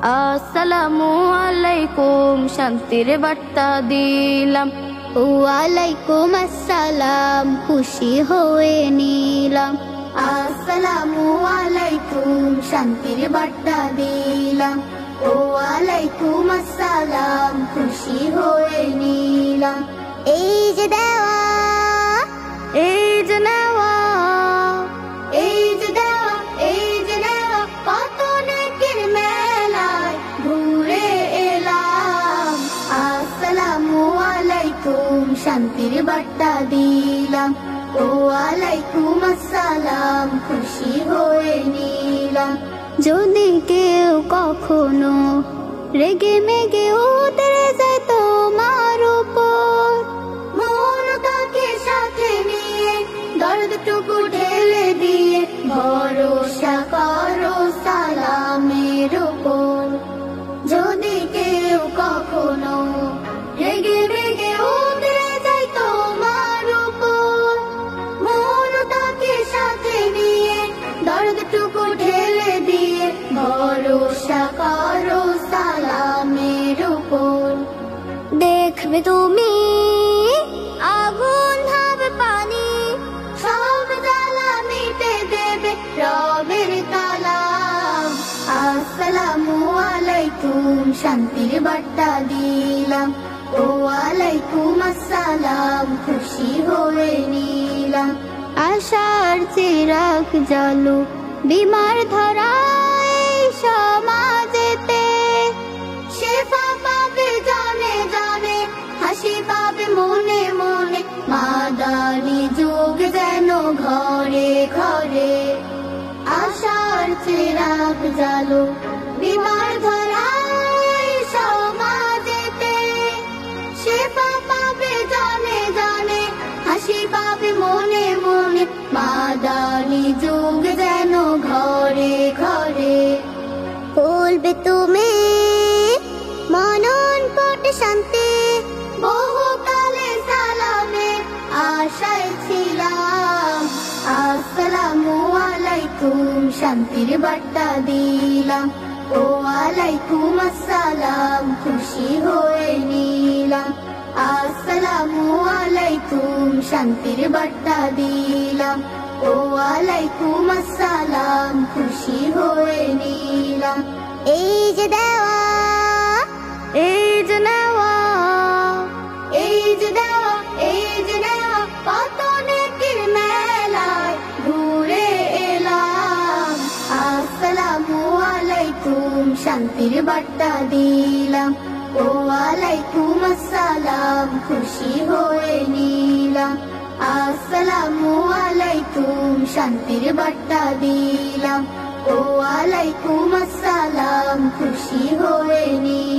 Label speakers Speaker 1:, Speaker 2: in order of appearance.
Speaker 1: আসসালামু আলাইকুম শান্তির বার্তা দিলাম।
Speaker 2: ওয়ালাইকুম আসসালাম খুশি হয়ে নিলাম।
Speaker 1: আসসালামু আলাইকুম শান্তির বার্তা দিলাম। ওয়ালাইকুম আসসালাম খুশি হয়ে নিলাম।
Speaker 2: এই যে দেওয়া,
Speaker 1: এই যে নেওয়া, এই যে দেওয়া, এই যে নেওয়া, কত নেকির মেলায় ঘুরে এলাম। আসসালামু আলাইকুম শান্তির বার্তা দিলাম। ওয়ালাইকুম আসসালাম খুশি হয়ে নিলাম।
Speaker 2: যদি কেউ কখনো রেগে মেগে উতরে যায় তোমার উপর,
Speaker 1: মনটাকে সাথে নিয়ে দর্দটুকু ঢেলে দিয়ে ভরসা করো সালামের উপর। যদি কেউ কখনো রেগে মেগে উতরে যায় তোমার উপর, মনটাকে সাথে নিয়ে দর্দটুকু ঢেলে দিয়ে ভরসা করো সালামের উপর।
Speaker 2: দেখবে তুমি আগুন হবে পানি,
Speaker 1: সব জ্বালা মিটে দেবে রবের কালাম। আসসালামু আলাইকুম শান্তির বার্তা দিলাম। ওয়ালাইকুম আসসালাম খুশি হয়ে নিলাম।
Speaker 2: আশার চিরাগ জ্বালো বিমার ধরায় সমাজেতে,
Speaker 1: শেফা পাবে জানে জানে, হাসি পাবে মনে মনে, মাদানী যুগ যেন ঘরে ঘরে। আশার চিরাগ জ্বালো বিমার ধরায় সমাজেতে, শেফা পাবে জানে জানে, হাসি পাবে মনে মনে, মাদানী যুগ যেন ঘরে ঘরে।
Speaker 2: বলবে তুমি মনন পটে শান্তি,
Speaker 1: বহুকালে সালামে আশায় ছিলাম। আসসালামু আলাইকুম শান্তির বার্তা দিলাম। ওয়ালাইকুম আসসালাম খুশি হয়ে নিলাম। আসসালামু আলাইকুম শান্তির বার্তা দিলাম। ওয়ালাইকুম আসসালাম খুশি হয়ে নিলাম।
Speaker 2: এই যে দেওয়া,
Speaker 1: এই যে নেওয়া, এই যে দেওয়া, এই যে নেওয়া, কত নেকির মেলায় ঘুরে এলাম। আসসালামু আলাইকুম শান্তির বার্তা দিলাম। ওয়ালাইকুম আসসালাম খুশি হয়ে নিলাম। আসসালামু আলাইকুম শান্তির বার্তা দিলাম। ওয়ালাইকুম আসসালাম খুশি হয়ে নিলাম।